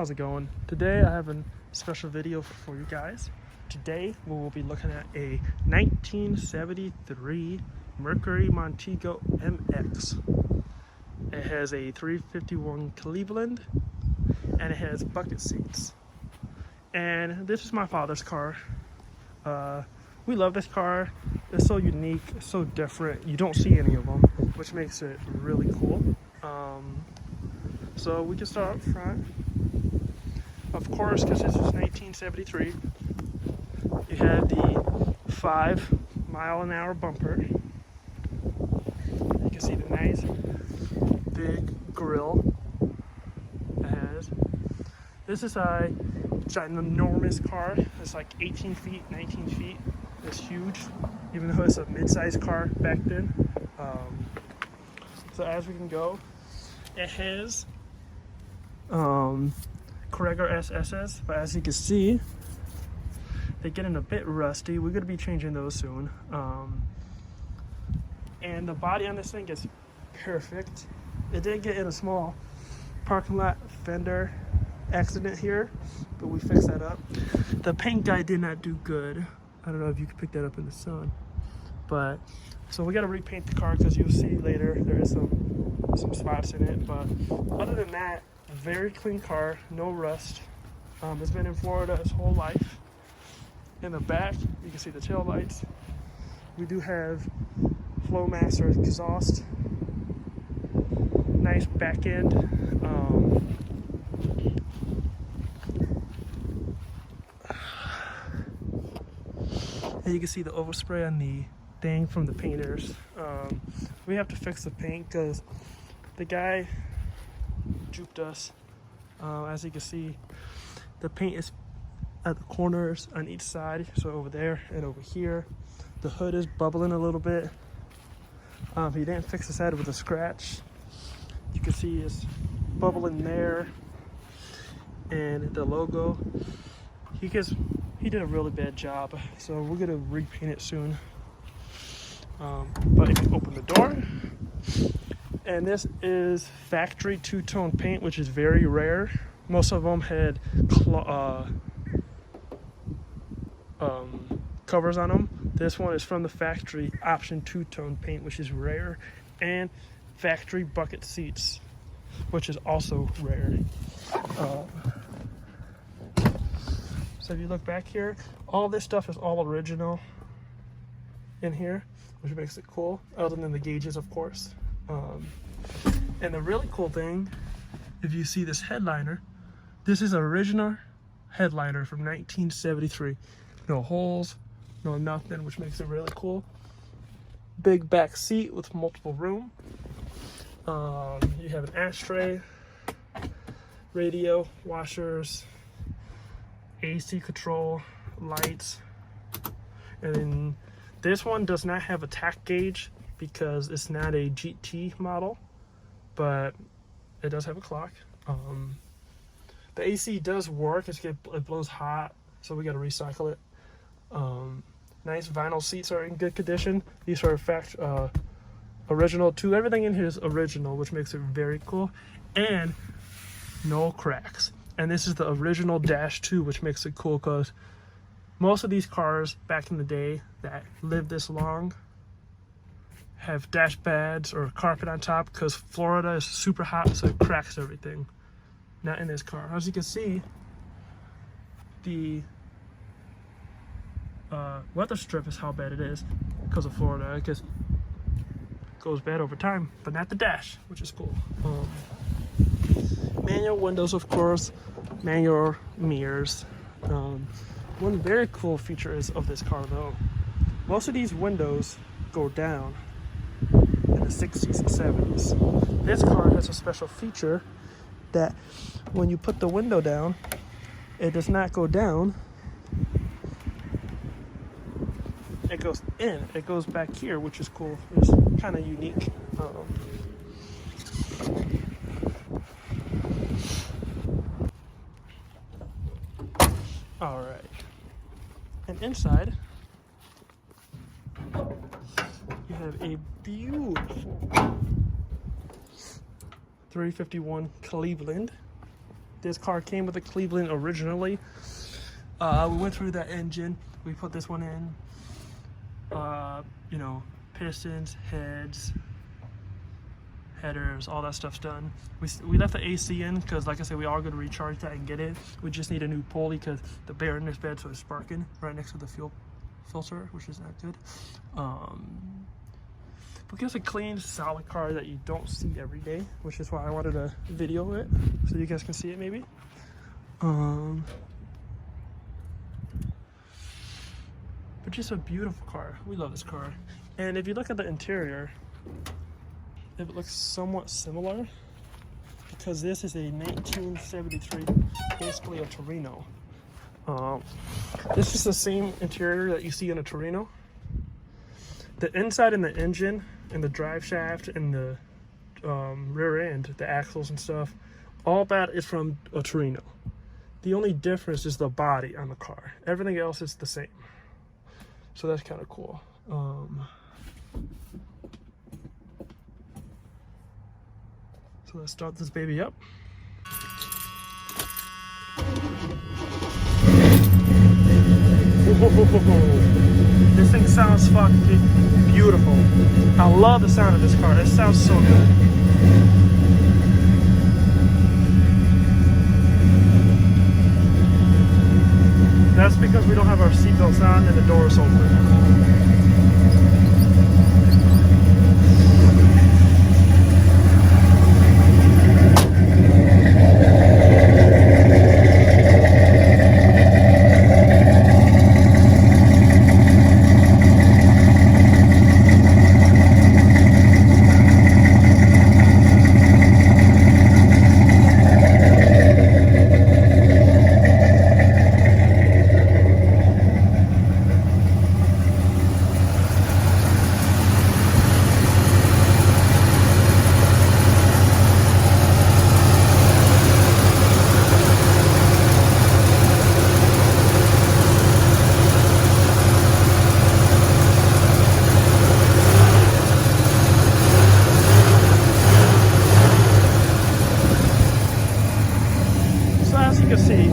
how's it going? Today I have a special video for you guys. Today we will be looking at a 1973 Mercury Montego MX. It has a 351 Cleveland and it has bucket seats. And this is my father's car. We love this car. It's so unique, it's so different. You don't see any of them, which makes it really cool. So we can start up front. Of course, because this is 1973, you have the 5-mile-an-hour bumper. You can see the nice big grille it has. This is a ginormous car. It's like 18 feet, 19 feet. It's huge, even though it's a mid-sized car back then. So as we can go, it has Corregger SSS, but as you can see, they're getting a bit rusty. We're gonna be changing those soon. And the body on this thing is perfect. It did get in a small parking lot fender accident here, but we fixed that up. The paint guy did not do good. I don't know if you can pick that up in the sun, but so we got to repaint the car because you'll see later there is some spots in it. But other than that, a very clean car, no rust. It's been in Florida its whole life. In the back, you can see the tail lights. We do have Flowmaster exhaust. Nice back end. And you can see the overspray on the thing from the painters. We have to fix the paint because the guy duped us. As you can see, the paint is at the corners on each side, so over there and over here. The hood is bubbling a little bit. He didn't fix his head with a scratch. You can see it's bubbling there, and the logo. He did a really bad job, so we're gonna repaint it soon. But if you open the door, and this is factory two-tone paint, which is very rare. Most of them had covers on them. This one is from the factory option two-tone paint, which is rare, and factory bucket seats, which is also rare. So if you look back here, all this stuff is all original in here, which makes it cool, other than the gauges, of course. And the really cool thing, if you see this headliner, this is an original headliner from 1973. No holes, no nothing, which makes it really cool. Big back seat with multiple room. You have an ashtray, radio, washers, AC control, lights. And then this one does not have a tach gauge because it's not a GT model, but it does have a clock. The AC does work, it blows hot, so we got to recycle it. Nice vinyl seats are in good condition. These are original too. Everything in here is original, which makes it very cool, and no cracks. And this is the original Dash 2, which makes it cool because most of these cars back in the day that lived this long have dash pads or carpet on top because Florida is super hot, so it cracks everything. Not in this car. As you can see, the weather strip is how bad it is because of Florida. I guess it goes bad over time, but not the dash, which is cool. Manual windows, of course, manual mirrors. One very cool feature is of this car, though, most of these windows go down in the 60s and 70s. This car has a special feature that when you put the window down, it does not go down. It goes in. It goes back here, which is cool. It's kind of unique. All right. And inside, you have a beautiful 351 Cleveland. This car came with a Cleveland originally. We went through that engine. We put this one in. You know, pistons, heads, headers, all that stuff's done. We left the AC in because, like I said, we are going to recharge that and get it. We just need a new pulley because the bearing in this bed, so it's sparking right next to the fuel filter, which is not good. But it's a clean, solid car that you don't see every day, which is why I wanted to video it so you guys can see it maybe. But just a beautiful car. We love this car. And if you look at the interior, it looks somewhat similar because this is a 1973, basically a Torino. This is the same interior that you see in a Torino. The inside and the engine and the drive shaft and the rear end, the axles and stuff, all that is from a Torino. The only difference is the body on the car. Everything else is the same. So that's kind of cool. So let's start this baby up. This thing sounds fucking beautiful. I love the sound of this car. It sounds so good. That's because we don't have our seatbelts on and the doors open.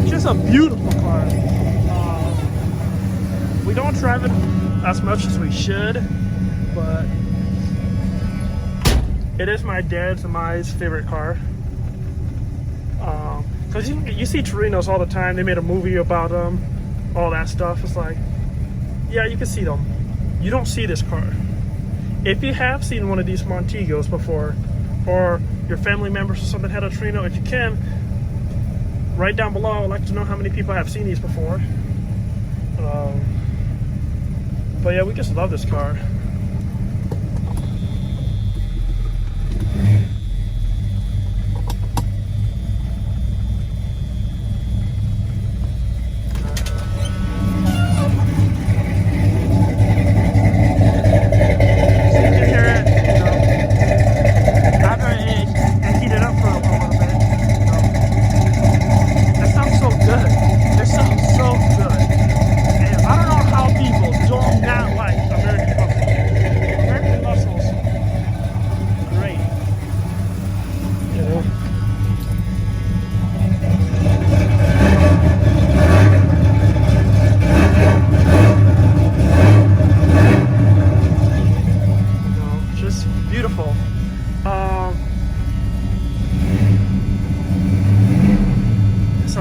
Just a beautiful car. We don't drive it as much as we should, but it is my dad's and my favorite car. Because you see Torinos all the time. They made a movie about them, all that stuff. It's like, yeah, you can see them. You don't see this car. If you have seen one of these Montegos before, or your family members or something had a Torino, if you can, write down below. I would like to know how many people have seen these before. But yeah, we just love this car.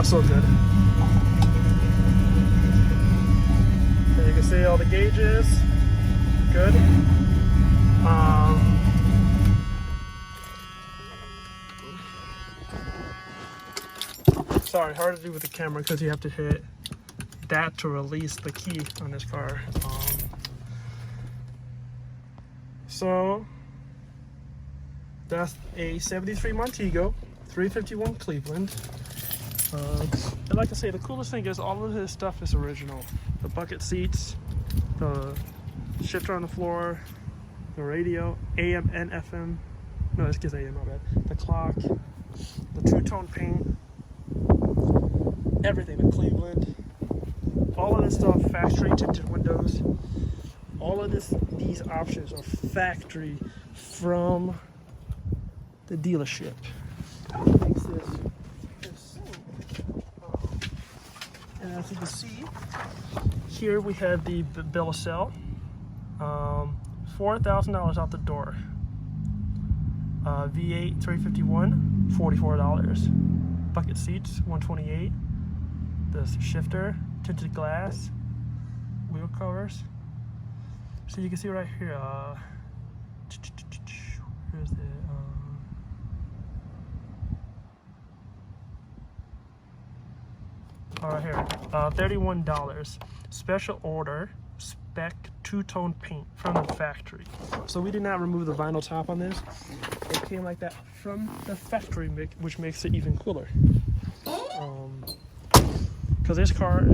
So good. And you can see all the gauges. Good. Sorry, hard to do with the camera because you have to hit that to release the key on this car. So that's a 73 Montego, 351 Cleveland. And like I say, the coolest thing is all of this stuff is original. The bucket seats, the shifter on the floor, the radio, AM and FM. No, it's just AM, my bad. The clock, the two-tone paint, everything, the Cleveland. All of this stuff, factory tinted windows. All of these options are factory from the dealership. What makes this so And as you can see, here we have the bill of sale. $4,000 out the door. V8 351, $44. Bucket seats, $128. The shifter, tinted glass, wheel covers. So you can see right here. Here's the. Right here, $31. Special order, spec two-tone paint from the factory. So we did not remove the vinyl top on this. It came like that from the factory, which makes it even cooler. Because this car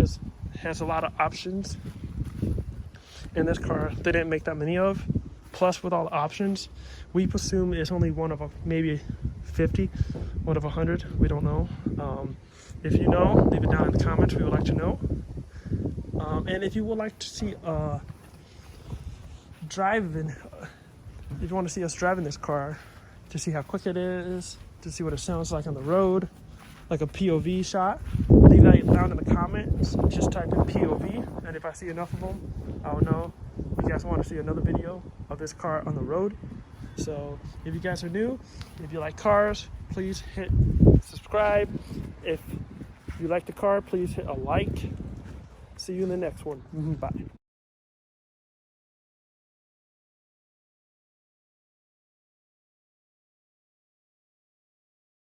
has a lot of options. And this car, they didn't make that many of. Plus, with all the options, we presume it's only one of maybe 50, one of 100. We don't know. If you know, leave it down in the comments. We would like to know. And if you would like to see driving, if you want to see us driving this car, to see how quick it is, to see what it sounds like on the road, like a POV shot, leave that down in the comments. Just type in POV, and if I see enough of them, I'll know you guys want to see another video of this car on the road. So if you guys are new, if you like cars, please hit subscribe. If you like the car, please hit a like. See you in the next one. Bye.